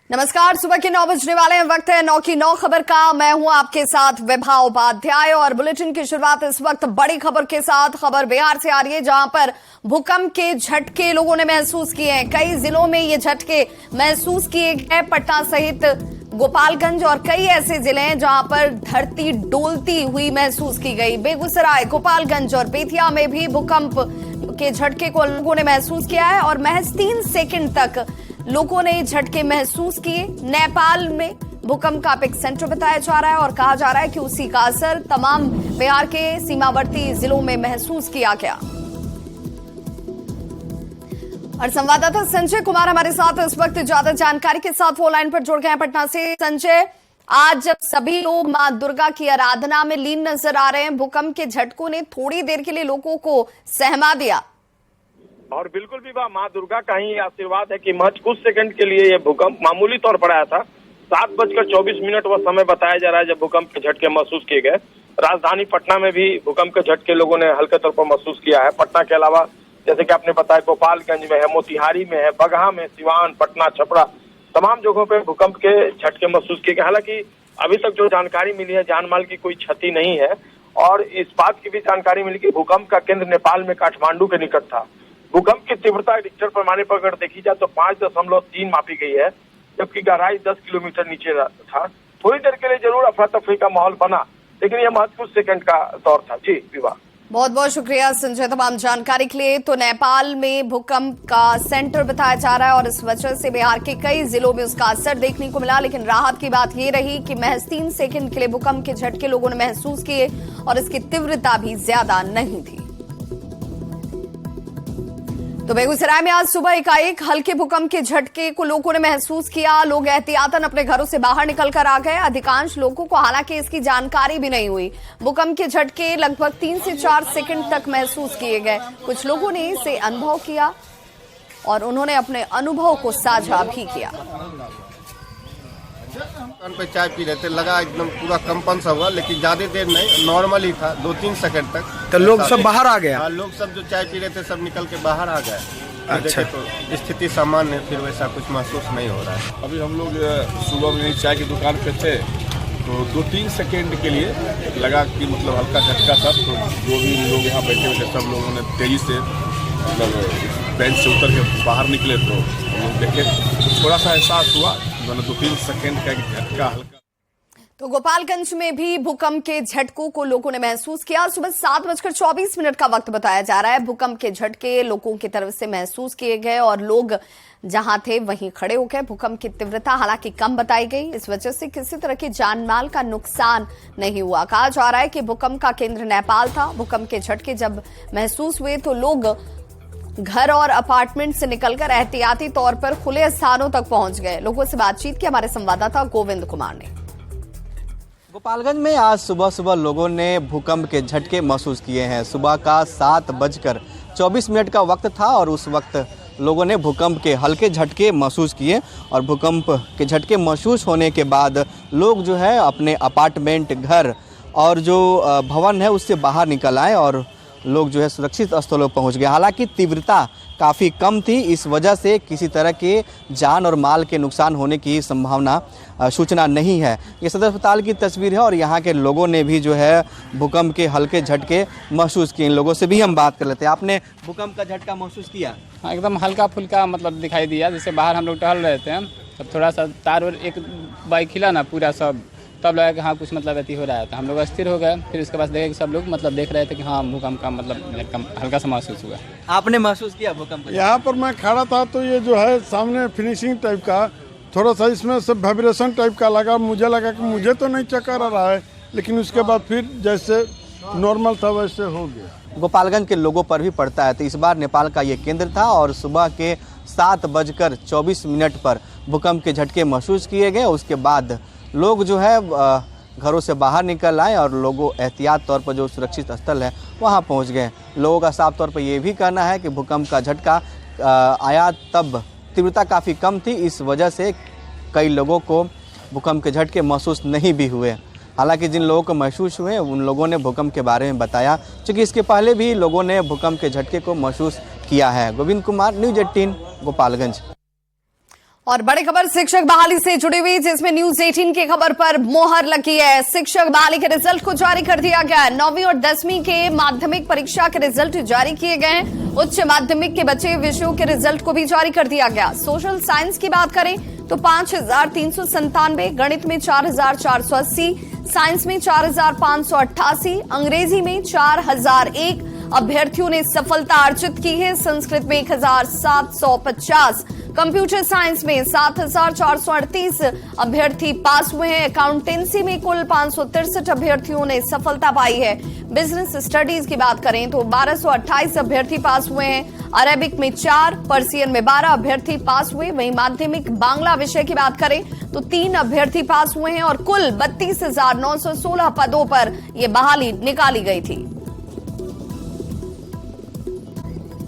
नमस्कार, सुबह के 9 बजने वाले हैं। वक्त है 9 की 9 खबर का। मैं हूं आपके साथ विभा उपाध्याय और बुलेटिन की शुरुआत इस वक्त बड़ी खबर के साथ। खबर बिहार से आ रही है, जहां पर भूकंप के झटके लोगों ने महसूस किए हैं। कई जिलों में ये झटके महसूस किए गए। पटना सहित गोपालगंज और कई ऐसे जिले हैं जहां पर धरती डोलती हुई महसूस की गई। बेगूसराय, गोपालगंज और बेतिया में भी भूकंप के झटके को लोगों ने महसूस किया है और महज 3 सेकंड तक लोगों ने झटके महसूस किए। नेपाल में भूकंप का एपिक सेंटर बताया जा रहा है और कहा जा रहा है कि उसी का असर तमाम बिहार के सीमावर्ती जिलों में महसूस किया गया। और संवाददाता संजय कुमार हमारे साथ इस वक्त ज्यादा जानकारी के साथ वो लाइन पर जुड़ गए हैं पटना से। संजय, आज जब सभी लोग मां दुर्गा की आराधना में लीन नजर आ रहे हैं, भूकंप के झटकों ने थोड़ी देर के लिए लोगों को सहमा दिया। और बिल्कुल भी माँ दुर्गा का ही आशीर्वाद है कि महज कुछ सेकंड के लिए ये भूकंप मामूली तौर पर आया था। 7:24 वह समय बताया जा रहा है जब भूकंप के झटके महसूस किए गए। राजधानी पटना में भी भूकंप के झटके लोगों ने हल्के तौर पर महसूस किया है। पटना के अलावा जैसे कि आपने बताया, गोपालगंज में है, मोतिहारी में है, बगहा में, सिवान, पटना, छपरा, तमाम जगहों पे भूकंप के झटके महसूस किए गए। हालांकि अभी तक जो जानकारी मिली है, जानमाल की कोई क्षति नहीं है। और इस बात की भी जानकारी मिली कि भूकंप का केंद्र नेपाल में काठमांडू के निकट था। भूकंप की तीव्रता रिक्टर पैमाने पर अगर देखी जाए तो 5.3 मापी गई है, जबकि गहराई 10 किलोमीटर नीचे था। थोड़ी देर के लिए जरूर अफरा तफरी का माहौल बना, लेकिन यह महज कुछ सेकंड का दौर था। जी विवाह, बहुत बहुत शुक्रिया संजय तमाम जानकारी के लिए। तो नेपाल में भूकंप का सेंटर बताया जा रहा है और इस वजह से बिहार के कई जिलों में उसका असर देखने को मिला। लेकिन राहत की बात ये रही कि महज 3 सेकंड के लिए भूकंप के झटके लोगों ने महसूस किए और इसकी तीव्रता भी ज्यादा नहीं थी। तो बेगूसराय में आज सुबह एकाएक हल्के भूकंप के झटके को लोगों ने महसूस किया। लोग एहतियातन अपने घरों से बाहर निकलकर आ गए। अधिकांश लोगों को हालांकि इसकी जानकारी भी नहीं हुई। भूकंप के झटके लगभग 3 से 4 सेकंड तक महसूस किए गए। कुछ लोगों ने इसे अनुभव किया और उन्होंने अपने अनुभव को साझा भी किया। दुकान पे चाय पी रहे थे, लगा एकदम पूरा कंपन सा हुआ, लेकिन ज्यादा देर नहीं, नॉर्मल ही था, 2-3 सेकंड तक। तो लोग सब बाहर आ गया? हाँ, लोग सब जो चाय पी रहे थे सब निकल के बाहर आ गए। अच्छा, तो स्थिति सामान्य है, फिर वैसा कुछ महसूस नहीं हो रहा है। अभी हम लोग सुबह में चाय की दुकान पे थे तो 2-3 सेकेंड के लिए लगा कि मतलब हल्का झटका था। तो जो भी लोग यहाँ बैठे हुए थे सब लोगों ने तेजी से मतलब बेंच से उतर के बाहर निकले। तो हम लोग देखे, थोड़ा सा एहसास हुआ, मतलब 2-3 सेकेंड का झटका हल्का। तो गोपालगंज में भी भूकंप के झटकों को लोगों ने महसूस किया। सुबह 7:24 का वक्त बताया जा रहा है। भूकंप के झटके लोगों की तरफ से महसूस किए गए और लोग जहां थे वहीं खड़े हो गए। भूकंप की तीव्रता हालांकि कम बताई गई, इस वजह से किसी तरह की जानमाल का नुकसान नहीं हुआ। कहा जा रहा है कि भूकंप का केंद्र नेपाल था। भूकंप के झटके जब महसूस हुए तो लोग घर और अपार्टमेंट से निकलकर एहतियाती तौर पर खुले स्थानों तक पहुंच गए। लोगों से बातचीत की हमारे संवाददाता गोविंद कुमार ने। गोपालगंज में आज सुबह सुबह लोगों ने भूकंप के झटके महसूस किए हैं। सुबह का 7:24 का वक्त था और उस वक्त लोगों ने भूकंप के हल्के झटके महसूस किए और भूकंप के झटके महसूस होने के बाद लोग जो है अपने अपार्टमेंट, घर और जो भवन है उससे बाहर निकल आए और लोग जो है सुरक्षित स्थलों पर पहुंच गए। हालांकि तीव्रता काफ़ी कम थी, इस वजह से किसी तरह के जान और माल के नुकसान होने की संभावना सूचना नहीं है। ये सदर अस्पताल की तस्वीर है और यहाँ के लोगों ने भी जो है भूकंप के हल्के झटके महसूस किए। इन लोगों से भी हम बात कर लेते हैं। आपने भूकंप का झटका महसूस किया? हाँ, एकदम हल्का फुल्का मतलब दिखाई दिया। जैसे बाहर हम लोग टहल रहे थे, तब थोड़ा सा तार और एक बाइक हिला ना पूरा सब, तब लगा कि हाँ कुछ मतलब ऐसी हो रहा है। तो हम लोग अस्थिर हो गए। फिर उसके बाद देखे कि सब लोग मतलब देख रहे थे कि हाँ भूकंप का मतलब हल्का सा महसूस हुआ। आपने महसूस किया भूकंप? यहाँ पर मैं खड़ा था तो ये जो है सामने फिनिशिंग टाइप का थोड़ा सा इसमें सब वाइब्रेशन टाइप का लगा। मुझे लगा कि मुझे तो नहीं चक्कर आ रहा है, लेकिन उसके बाद फिर जैसे नॉर्मल था वैसे हो गया। गोपालगंज के लोगों पर भी पड़ता है। तो इस बार नेपाल का ये केंद्र था और सुबह के 7:24 पर भूकंप के झटके महसूस किए गए। उसके बाद लोग जो है घरों से बाहर निकल आए और लोगों एहतियात तौर पर जो सुरक्षित स्थल है वहां पहुंच गए। लोगों का साफ तौर पर यह भी कहना है कि भूकंप का झटका आया तब तीव्रता काफ़ी कम थी, इस वजह से कई लोगों को भूकंप के झटके महसूस नहीं भी हुए। हालांकि जिन लोगों को महसूस हुए उन लोगों ने भूकंप के बारे में बताया, क्योंकि इसके पहले भी लोगों ने भूकंप के झटके को महसूस किया है। गोविंद कुमार, न्यूज़ 18, गोपालगंज। और बड़ी खबर शिक्षक बहाली से जुड़ी हुई, जिसमें न्यूज 18 की खबर पर मोहर लगी है। शिक्षक बहाली के रिजल्ट को जारी कर दिया गया है। 9वीं और 10वीं के माध्यमिक परीक्षा के रिजल्ट जारी किए गए हैं। उच्च माध्यमिक के बचे विषयों के रिजल्ट को भी जारी कर दिया गया। सोशल साइंस की बात करें तो 5397, गणित में 4480, साइंस में 4588, अंग्रेजी में 4001 अभ्यर्थियों ने सफलता अर्जित की है। संस्कृत में 1750, कंप्यूटर साइंस में 7438 अभ्यर्थी पास हुए हैं। अकाउंटेंसी में कुल 563 अभ्यर्थियों ने सफलता पाई है। बिजनेस स्टडीज की बात करें तो 1228 अभ्यर्थी पास हुए हैं। अरेबिक में 4, पर्सियन में 12 अभ्यर्थी पास हुए। वहीं माध्यमिक बांग्ला विषय की बात करें तो 3 अभ्यर्थी पास हुए हैं और कुल 32,916 पदों पर यह बहाली निकाली गई थी।